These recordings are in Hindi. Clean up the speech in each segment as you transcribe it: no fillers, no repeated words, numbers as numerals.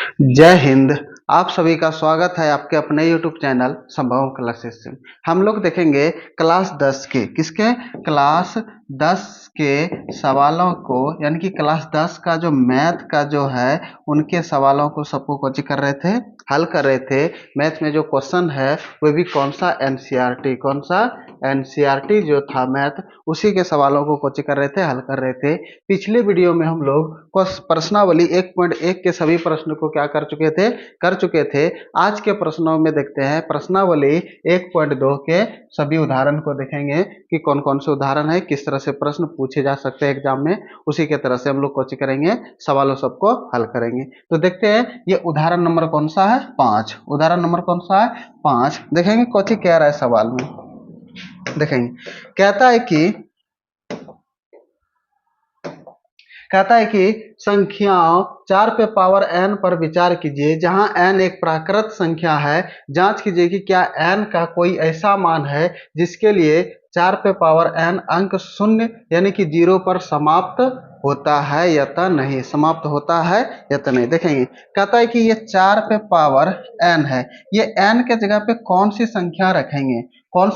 जय हिंद। आप सभी का स्वागत है आपके अपने YouTube चैनल संभव क्लासेस से। हम लोग देखेंगे क्लास 10 के क्लास 10 के सवालों को, यानी कि क्लास 10 का जो मैथ का जो है उनके सवालों को सबको कोचिंग कर रहे थे, हल कर रहे थे। मैथ में जो क्वेश्चन है वो भी कौन सा एनसीईआरटी जो था मैथ, उसी के सवालों को कोचिंग कर रहे थे, हल कर रहे थे। पिछले वीडियो में हम लोग प्रश्नावली 1.1 के सभी प्रश्न को क्या कर चुके थे। आज के प्रश्नों में देखते हैं प्रश्नावली 1.2 के सभी उदाहरण को देखेंगे कि कौन कौन से उदाहरण है, किस तरह से प्रश्न पूछे जा सकते हैं एग्जाम में। उसी के तरह से हम लोग कोचिंग करेंगे, सवालों सबको हल करेंगे। तो देखते हैं ये उदाहरण नंबर कौन सा है, 5। उदाहरण नंबर कौन सा है, 5। देखेंगे कोचिंग कह रहा है सवाल में, देखेंगे। कहता है कि संख्याओं 4 पे पावर n पर विचार कीजिए जहां n एक प्राकृत संख्या है। जांच कीजिए कि क्या n का कोई ऐसा मान है जिसके लिए 4 पे पावर n अंक शून्य यानी कि 0 पर समाप्त होता है या तो नहीं, समाप्त होता है या तो नहीं। देखेंगे, कहता है कि ये 4 पे पावर n है, ये n के जगह पे कौन सी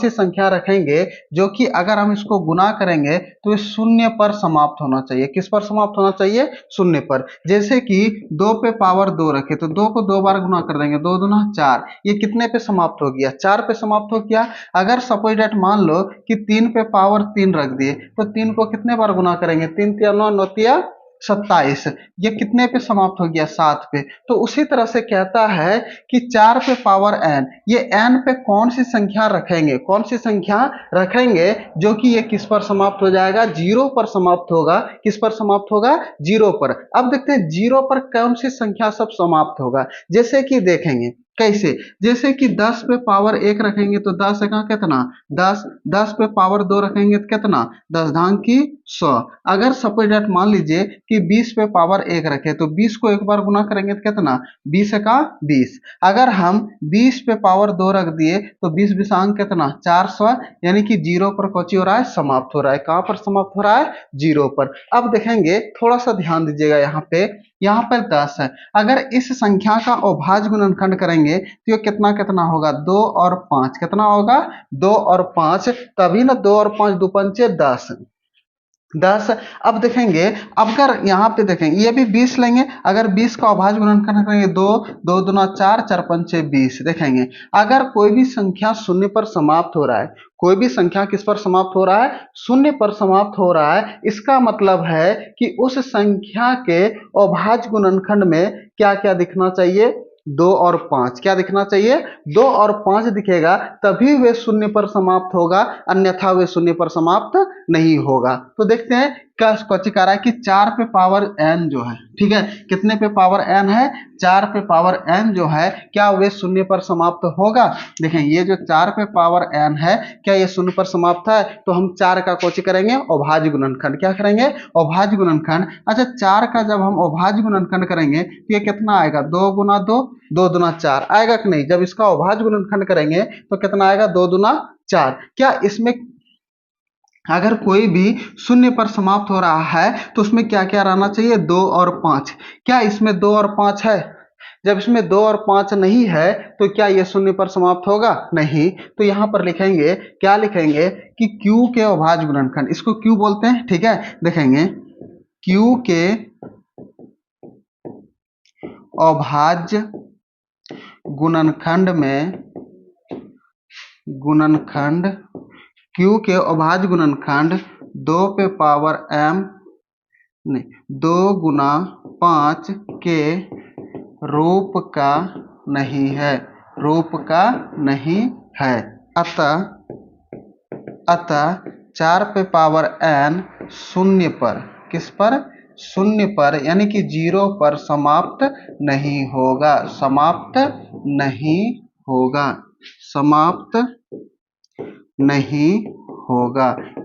संख्या रखेंगे जो कि अगर हम इसको गुना करेंगे तो ये शून्य पर समाप्त होना चाहिए। किस पर समाप्त होना चाहिए, शून्य पर। जैसे कि 2 पे पावर 2 रखे तो 2 को 2 बार गुना कर देंगे, 2 दूना 4, ये कितने पे समाप्त हो गया, 4 पे समाप्त हो गया। अगर सपोज डेट मान लो कि 3 पे पावर 3 रख दिए तो 3 को कितने बार गुना करेंगे, 3 तिया 9, 9 तिया 27, ये कितने पे समाप्त हो गया, 7 पे। तो उसी तरह से कहता है कि 4 पे पावर n, ये n पे कौन सी संख्या रखेंगे जो कि ये किस पर समाप्त हो जाएगा, 0 पर समाप्त होगा। किस पर समाप्त होगा, 0 पर। अब देखते हैं 0 पर कौन सी संख्या सब समाप्त होगा। जैसे कि देखेंगे कैसे, जैसे कि 10 पे पावर 1 रखेंगे तो 10 का कितना 10, 10 पे पावर 2 रखेंगे तो कितना 10 धांग की 100। अगर सपोज डेट मान लीजिए कि 20 पे पावर 1 रखे तो 20 को एक बार गुना करेंगे तो कितना 20 का 20। अगर हम 20 पे पावर 2 रख दिए तो 20 विषांक कितना 400, यानी कि 0 पर कोची हो रहा है, समाप्त हो रहा है। कहां पर समाप्त हो रहा है, 0 पर। अब देखेंगे, थोड़ा सा ध्यान दीजिएगा, यहाँ पर 10 है। अगर इस संख्या का अभाज्य गुणनखंड करेंगे तो ये कितना कितना होगा, 2 और 5, कितना होगा 2 और 5, तभी ना 2 और 5 दो पंचे 10। अब देखेंगे, अगर यहाँ पे देखेंगे ये भी 20 लेंगे, अगर 20 का अभाज्य गुणनखंड करेंगे 2, 2 दूना 4, 4 पंचे 20। देखेंगे अगर कोई भी संख्या शून्य पर समाप्त हो रहा है, कोई भी संख्या किस पर समाप्त हो रहा है, शून्य पर समाप्त हो रहा है, इसका मतलब है कि उस संख्या के अभाज्य गुणनखंड में क्या क्या दिखना चाहिए, 2 और 5। क्या दिखना चाहिए, 2 और 5 दिखेगा, तभी वे शून्य पर समाप्त होगा, अन्यथा वे शून्य पर समाप्त नहीं होगा। तो देखते हैं क्या क्वेश्चन कह रहा है कि 4 पे पावर n जो है, ठीक है, कितने पे पावर n है, 4 पे पावर n जो है, क्या वे शून्य पर समाप्त होगा। देखें ये जो 4 पे पावर n है, क्या ये शून्य पर समाप्त है, तो हम 4 का कोशिश करेंगे अभाज्य गुणनखंड। क्या करेंगे, अभाज्य गुणनखंड। अच्छा, 4 का जब हम अभाज्य गुणनखंड करेंगे तो ये कितना आएगा, 2 गुना 2, 2 दूना 4 आएगा कि नहीं। जब इसका अभाज्य गुणनखंड करेंगे तो कितना आएगा, 2 दूना 4। क्या इसमें अगर कोई भी शून्य पर समाप्त हो रहा है तो उसमें क्या क्या रहना चाहिए, 2 और 5। क्या इसमें 2 और 5 है, जब इसमें 2 और 5 नहीं है तो क्या ये शून्य पर समाप्त होगा, नहीं। तो यहां पर लिखेंगे, क्या लिखेंगे कि Q के अभाज्य गुणनखंड, इसको Q बोलते हैं, ठीक है। देखेंगे Q के अभाज्य गुणनखंड Q के अभाज्य गुणनखंड 2 पे पावर m नहीं 2 गुना 5 के रूप का नहीं है। अतः 4 पे पावर n शून्य पर, किस पर, शून्य पर, यानी कि 0 पर समाप्त नहीं होगा।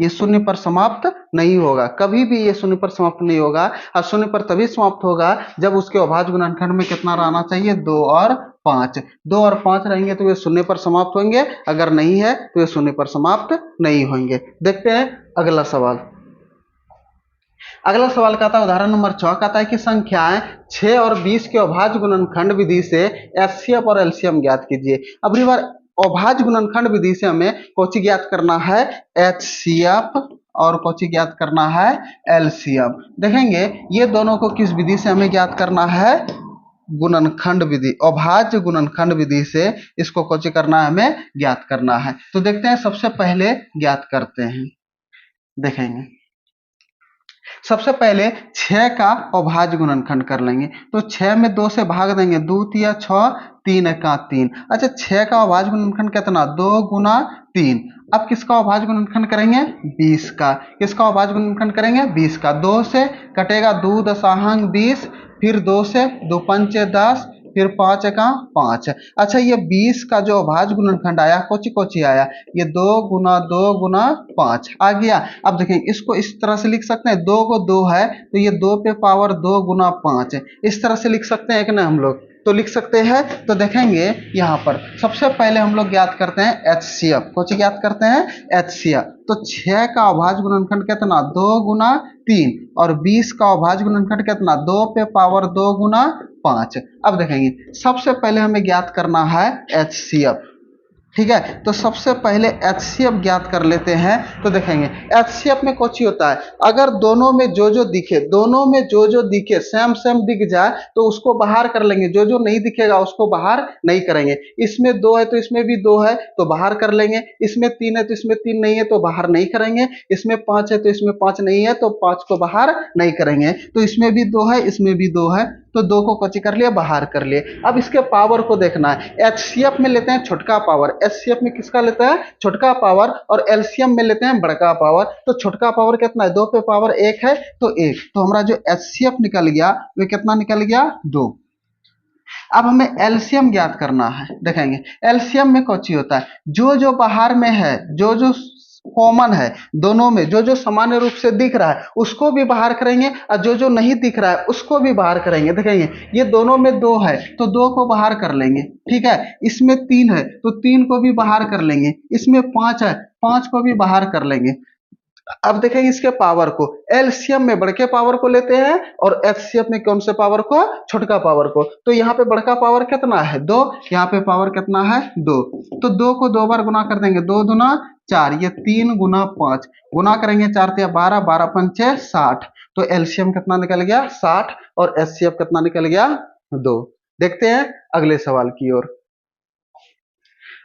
ये शून्य पर समाप्त नहीं होगा, कभी भी ये शून्य पर समाप्त नहीं होगा। और शून्य पर तभी समाप्त होगा जब उसके अभाज्य गुणनखंड में कितना रहना चाहिए, 2 और 5। 2 और 5 रहेंगे तो वे शून्य पर समाप्त होंगे, अगर नहीं है तो ये शून्य पर समाप्त नहीं होंगे। देखते हैं अगला सवाल। अगला सवाल कहता है उदाहरण नंबर 6 कहता है कि संख्याएं 6 और 20 के अभाज्य गुणनखंड विधि से एचसीएफ और एलसीएम ज्ञात कीजिए। अब बार अभाज्य गुणनखंड विधि से हमें कौची ज्ञात करना है, एचसीएफ, और कौची ज्ञात करना है, एलसीएम। देखेंगे ये दोनों को किस विधि से हमें ज्ञात करना है, गुणनखंड विधि, अभाज्य गुणनखंड विधि से इसको कौची करना है, हमें ज्ञात करना है। तो देखते हैं, सबसे पहले ज्ञात करते हैं। देखेंगे सबसे पहले 6 का अभाज्य गुणनखंड कर लेंगे। तो 6 में 2 से भाग देंगे, 2 तिया 6, 3 एका 3। अच्छा, 6 का अभाज्य गुणनखंड कितना, 2 गुना 3। अब किसका अभाज्य गुणनखंड करेंगे, 20 का। किसका अभाज्य गुणनखंड करेंगे, 20 का। 2 से कटेगा 2 दशांग 20, फिर 2 से 2 पंचे 10, फिर 5 एका 5। अच्छा, ये 20 का जो अभाज्य गुणनखंड आया, कोची कोची आया, ये 2 गुना 2 गुना 5 आ गया। अब देखें, इसको इस तरह से लिख सकते हैं, 2 को 2 है तो ये 2 पे पावर 2 गुना 5 है, इस तरह से लिख सकते हैं कि ना हम लोग, तो लिख सकते हैं। तो देखेंगे यहाँ पर सबसे पहले हम लोग ज्ञात करते हैं एचसीएफ। कौन ज्ञात करते हैं, एचसीएफ। तो 6 का अभाज्य गुणनखंड कितना, 2 गुना 3, और 20 का अभाज्य गुणनखंड कितना, 2 पे पावर 2 गुना 5। अब देखेंगे सबसे पहले हमें ज्ञात करना है एचसीएफ। ठीक है, तो सबसे पहले एचसीएफ ज्ञात कर लेते हैं। तो देखेंगे एचसीएफ में कुछ ही होता है, अगर दोनों में जो दिखे, दोनों में जो दिखे सेम सेम दिख जाए तो उसको बाहर कर लेंगे, जो नहीं दिखेगा उसको बाहर नहीं करेंगे। इसमें 2 है तो इसमें भी 2 है तो बाहर कर लेंगे, इसमें 3 है तो इसमें 3 नहीं है तो बाहर नहीं करेंगे, इसमें 5 है तो इसमें 5 नहीं है तो 5 को बाहर नहीं करेंगे। तो इसमें भी 2 है, इसमें भी 2 है, तो 2 को कच्ची कर लिया, बाहर कर लिए। अब इसके पावर को देखना है। एचसीएफ में लेते हैं छोटका पावर, एचसीएफ में किसका लेता है, छोटका पावर, और एलसीएम में लेते हैं बड़का पावर। तो छोटका पावर कितना है, 2 पे पावर 1 है तो 1, तो हमारा जो एचसीएफ निकल गया वो कितना निकल गया, 2। अब हमें एलसीएम ज्ञात करना है। देखेंगे एलसीएम में कौन सी होता है, जो बाहर में है, जो कॉमन है, दोनों में जो सामान्य रूप से दिख रहा है उसको भी बाहर करेंगे, और जो नहीं दिख रहा है उसको भी बाहर करेंगे। देखेंगे ये दोनों में 2 है तो 2 को बाहर कर लेंगे। ठीक है, इसमें 3 है तो 3 को भी बाहर कर लेंगे, इसमें 5 है, 5 को भी बाहर कर लेंगे। अब देखेंगे इसके पावर को, एलसीएम में बड़के पावर को लेते हैं और एचसीएफ में कौन से पावर को, छोटका पावर को। तो यहाँ पे बड़का पावर कितना है, 2, यहाँ पे पावर कितना है, 2। तो 2 को 2 बार गुना कर देंगे, 2 दूना 4, ये 3 गुना 5, गुना करेंगे 4 तिया 12, 12 पंचे 60। तो एलसीएम कितना निकल गया, 60, और एचसीएफ कितना निकल गया, 2। देखते हैं अगले सवाल की ओर।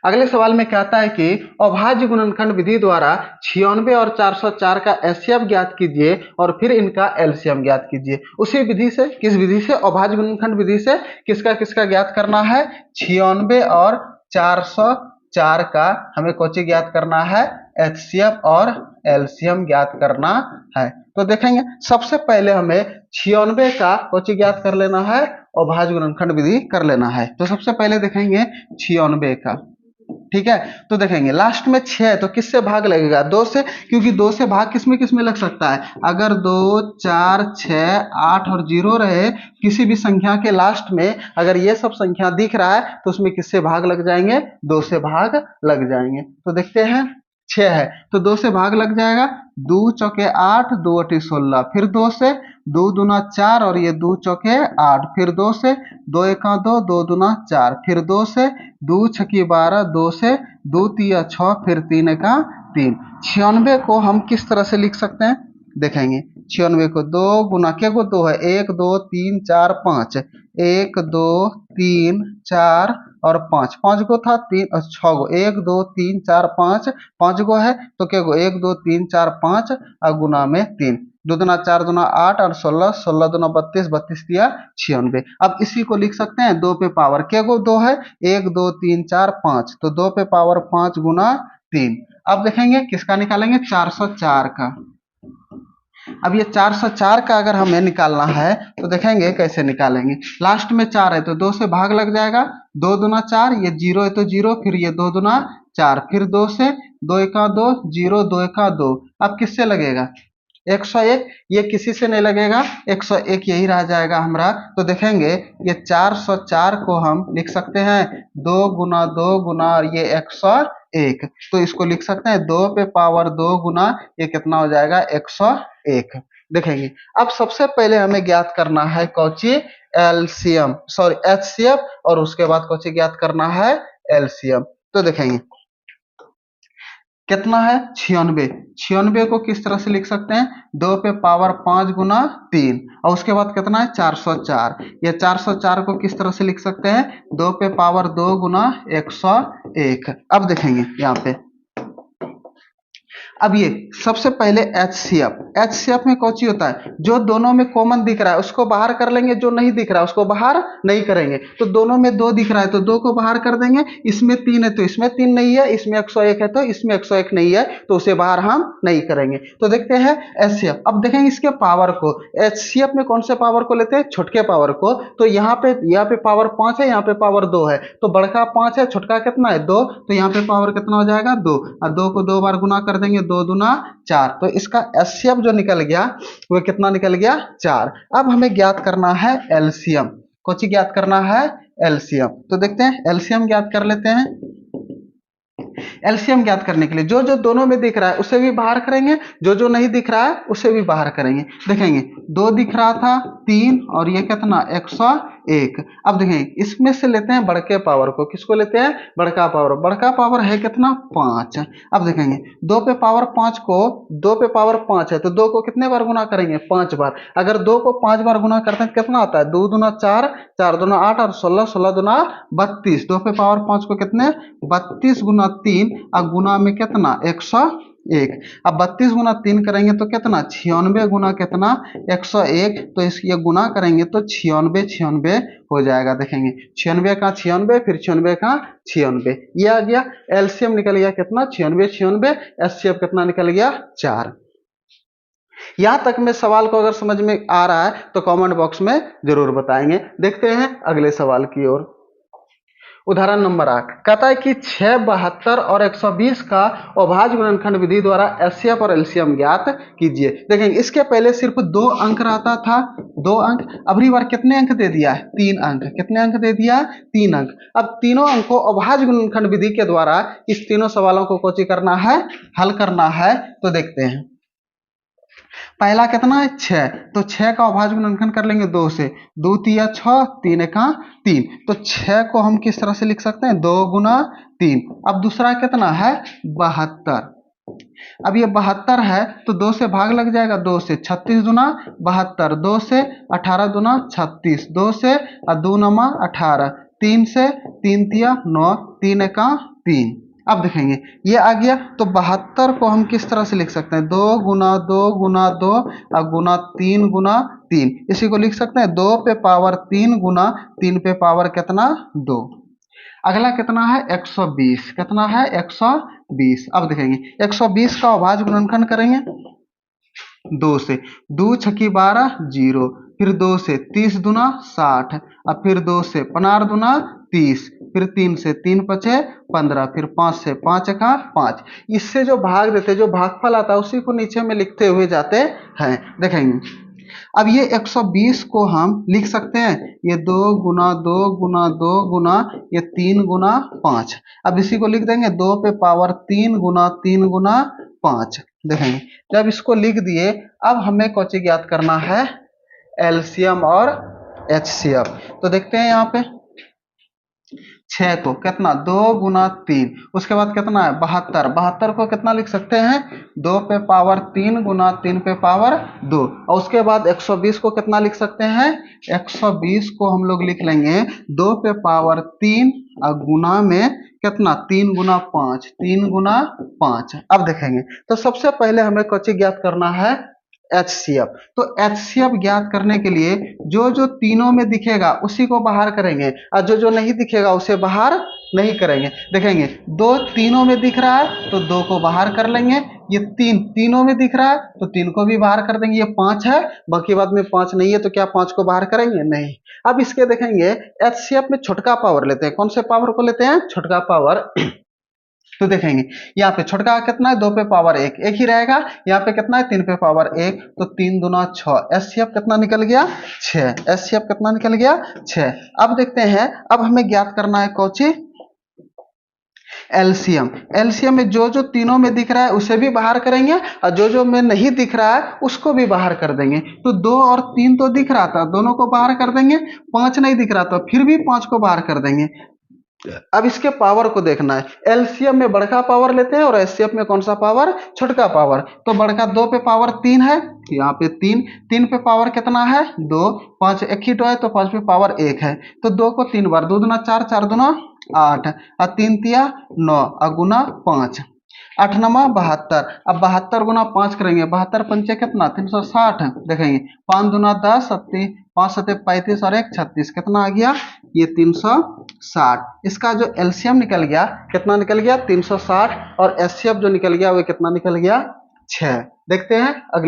अगले सवाल में कहता है कि अभाज्य गुणनखंड विधि द्वारा 96 और 404 का एचसीएफ ज्ञात कीजिए और फिर इनका एलसीएम ज्ञात कीजिए। उसी विधि से, किस विधि से, अभाज्य गुणनखंड विधि से किसका किसका ज्ञात करना है, 96 और 404 का हमें कौची ज्ञात करना है, एचसीएफ और एलसीएम ज्ञात करना है। तो देखेंगे सबसे पहले हमें 96 का कौची ज्ञात कर लेना है, अभाज्य गुणनखंड विधि कर लेना है। तो सबसे पहले देखेंगे 96 का। ठीक है, तो देखेंगे लास्ट में 6 है तो किससे भाग लगेगा, 2 से, क्योंकि 2 से भाग किसमें लग सकता है, अगर 2, 4, 6, 8 और 0 रहे किसी भी संख्या के लास्ट में, अगर ये सब संख्या दिख रहा है तो उसमें किससे भाग लग जाएंगे, 2 से भाग लग जाएंगे। तो देखते हैं 6 है तो 2 से भाग लग जाएगा, 2 चौके 8, 2 अठी 16, फिर 2 से, 2 दूना 4 और ये 2 चौके 8, फिर 2 से, 2 एका 2, 2 दूना 4, फिर 2 से, 2 छकी 12, 2 से, 2 तिया 6, फिर 3 एका 3। 96 को हम किस तरह से लिख सकते हैं, देखेंगे 96 को 2 गुना क्या को 2 है, 1 2 3 4 5, 1 2 3 4 और 5, 5 को था 3 और 6 गो, 1 2 3 4 5, 5 गो है तो क्या गो 1 2 3 4 5 और गुना में 3, 2 दूना 4 दूना 8 और 16, 16 दूना 32, 32 दिया 96। अब इसी को लिख सकते हैं 2 पे पावर क्या को 2 है, 1 2 3 4 5, तो 2 पे पावर 5 गुना 3। अब देखेंगे किसका निकालेंगे, 404 का। अब ये 404 का अगर हमें निकालना है तो देखेंगे कैसे निकालेंगे, लास्ट में 4 है तो 2 से भाग लग जाएगा, 2 दूना 4, ये 0 है तो 0, फिर ये 2 दूना 4, फिर 2 से, 2 एका 2, 0, 2 एका 2। अब किससे लगेगा, 101, ये किसी से नहीं लगेगा, 101 यही रह जाएगा हमारा। तो देखेंगे ये 404 को हम लिख सकते हैं 2 गुना 2 गुना ये 101, तो इसको लिख सकते हैं 2 पे पावर 2 गुना ये कितना हो जाएगा, 101। देखेंगे। अब सबसे पहले हमें ज्ञात करना है कौची, एलसीएम, सॉरी एचसीएफ, और उसके बाद कौची ज्ञात करना है, एलसीएम। तो देखेंगे कितना है, 96। 96 को किस तरह से लिख सकते हैं, 2 पे पावर 5 गुना 3, और उसके बाद कितना है 404। ये 404 को किस तरह से लिख सकते हैं, 2 पे पावर 2 गुना 101। अब देखेंगे यहाँ पे, अब ये सबसे पहले एचसीएफ, एचसीएफ में कौन सी होता है, जो दोनों में कॉमन दिख रहा है उसको बाहर कर लेंगे, जो नहीं दिख रहा है उसको बाहर नहीं करेंगे। तो दोनों में 2 दिख रहा है तो 2 को बाहर कर देंगे, इसमें 3 है तो इसमें 3 नहीं है, इसमें 101 है तो इसमें 101 नहीं है, तो उसे बाहर हम नहीं करेंगे। तो देखते हैं एचसीएफ। अब देखेंगे इसके पावर को, एचसीएफ में कौन से पावर को लेते हैं, छोटके पावर को। तो यहाँ पे पावर 5 है, यहाँ पे पावर 2 है, तो बड़का 5 है, छोटका कितना है 2, तो यहाँ पे पावर कितना हो जाएगा 2, और 2 को 2 बार गुना कर देंगे, 2 दूना 4। तो इसका एचसीएफ जो निकल गया वो कितना निकल गया, 4। अब हमें ज्ञात करना है एलसीएम, कौन सी ज्ञात करना है, एलसीएम। तो देखते हैं एलसीएम ज्ञात कर लेते हैं। एलसीएम ज्ञात करने के लिए जो जो दोनों में दिख रहा है उसे भी बाहर करेंगे, जो जो नहीं दिख रहा है उसे भी बाहर करेंगे। देखेंगे 2 दिख रहा था, 3, और ये कितना 101। अब देखेंगे इसमें से लेते हैं बड़के पावर को, किसको लेते हैं, बड़का पावर। बड़का पावर है कितना 5। अब देखेंगे 2 पे पावर 5 को, 2 पे पावर 5 है तो 2 को कितने बार गुना करेंगे, 5 बार। अगर 2 को 5 बार गुना करते हैं कितना आता है, 2 दूना 4, 4 दूना 8, और 16, 16 दूना 32। 2 पे पावर 5 को कितने 32 गुना 3, और गुना में कितना 101। अब 32 गुना 3 करेंगे तो कितना 96 गुना कितना 101, तो ये गुना करेंगे तो 96 96 हो जाएगा। देखेंगे 96 का 96, फिर 96 का 96, ये आ गया। एलसीएम निकल गया कितना 96 96, एचसीएफ कितना निकल गया 4। यहां तक में सवाल को अगर समझ में आ रहा है तो कमेंट बॉक्स में जरूर बताएंगे। देखते हैं अगले सवाल की ओर। उदाहरण नंबर 8 कहता है कि 6, 72 और 120 का अभाज्य गुणनखंड विधि द्वारा एचसीएफ और एलसीएम ज्ञात कीजिए। देखेंगे इसके पहले सिर्फ 2 अंक रहता था, 2 अंक, अबरी बार कितने अंक दे दिया है, 3 अंक। कितने अंक दे दिया, 3 अंक। अब तीनों अंकों अभाज्य गुणनखंड विधि के द्वारा इस तीनों सवालों को कोची करना है, हल करना है। तो देखते हैं पहला कितना है 6, तो 6 का अभाज्य गुणनखंड कर लेंगे 2 से, 2 तिया 6, 3 का 3। तो 6 को हम किस तरह से लिख सकते हैं, 2 गुना 3। अब दूसरा कितना है 72। अब ये 72 है तो 2 से भाग लग जाएगा, 2 से 36 दुना 72, 2 से 18 दुना 36, 2 से 2 नमा 18, 3 से 3 तिया 9, 3 का 3। अब देखेंगे ये आ गया, तो 72 को हम किस तरह से लिख सकते हैं, 2 गुना 2 गुना 2 और गुना 3 गुना 3। इसी को लिख सकते हैं 2 पे पावर 3 गुना 3 पे पावर कितना 2। अगला कितना है 120, कितना है 120। अब देखेंगे 120 का अभाज्य गुणनखंड करेंगे 2 से, 2 छकी 12 0, फिर 2 से 30 दुना 60, और फिर 2 से 15 दुना 30, फिर 3 से 3 पचे 15, फिर 5 से 5 का 5। इससे जो भाग देते, जो भागफल आता है उसी को नीचे में लिखते हुए जाते हैं। देखेंगे अब ये 120 को हम लिख सकते हैं, ये 2 गुना 2 गुना 2 गुना ये 3 गुना 5। अब इसी को लिख देंगे 2 पे पावर 3 गुना 3 गुना 5। देखेंगे जब इसको लिख दिए, अब हमें कौची ज्ञात करना है, एलसीएम और एचसीएफ। तो देखते हैं यहाँ पे 6 को कितना 2 गुना 3, उसके बाद कितना है 72, 72 को कितना लिख सकते हैं 2 पे पावर 3 गुना 3 पे पावर 2, और उसके बाद 120 को कितना लिख सकते हैं, 120 को हम लोग लिख लेंगे 2 पे पावर 3 और गुना में कितना 3 गुना 5, 3 गुना 5। अब देखेंगे तो सबसे पहले हमें कौची ज्ञात करना है, एचसीएफ। तो एचसीएफ ज्ञात करने के लिए जो जो तीनों में दिखेगा उसी को बाहर करेंगे, और जो जो नहीं दिखेगा उसे बाहर नहीं करेंगे। देखेंगे 2 तीनों में दिख रहा है तो 2 को बाहर कर लेंगे, ये 3 तीनों में दिख रहा है तो 3 को भी बाहर कर देंगे, ये 5 है, बाकी बाद में 5 नहीं है तो क्या 5 को बाहर करेंगे, नहीं। अब इसके देखेंगे एचसीएफ में छोटका पावर लेते हैं, कौन से पावर को लेते हैं, छोटका पावर। तो देखेंगे यहाँ पे छोटका कितना है, 2 पे पावर 1, एक ही रहेगा। यहाँ पे कितना है 3 पे पावर 1, तो 3 दुना 6। एचसीएफ कितना निकल गया 6, एचसीएफ कितना निकल गया 6। अब देखते हैं, अब हमें ज्ञात करना है कौची, एलसीएम। एलसीएम में जो जो तीनों में दिख रहा है उसे भी बाहर करेंगे और जो जो में नहीं दिख रहा है उसको भी बाहर कर देंगे। तो 2 और 3 तो दिख रहा था, दोनों को बाहर कर देंगे। 5 नहीं दिख रहा था, फिर भी 5 को बाहर कर देंगे। अब इसके पावर को देखना है। एलसीएम में बड़का पावर लेते हैं और एचसीएफ में कौन सा पावर, छोटका पावर। तो बड़का 2 पे पावर 3 है, यहाँ पे 3, 3 पे पावर कितना है 2, 5 एक ही तो है तो 5 पे पावर 1 है। तो 2 को 3 बार, 2 दूना 4, 4 दूना 8 और 3 तिया 9 और गुना 5, 8 नमा 72। अब 72 गुना 5 करेंगे, 72 पंचे कितना 360, देखेंगे 5 दूना 10, 5 सत्ते 35 और 1 36, कितना आ गया ये 360। इसका जो एलसीएम निकल गया कितना निकल गया 360 और एचसीएफ जो निकल गया वो कितना निकल गया 6। देखते हैं अगले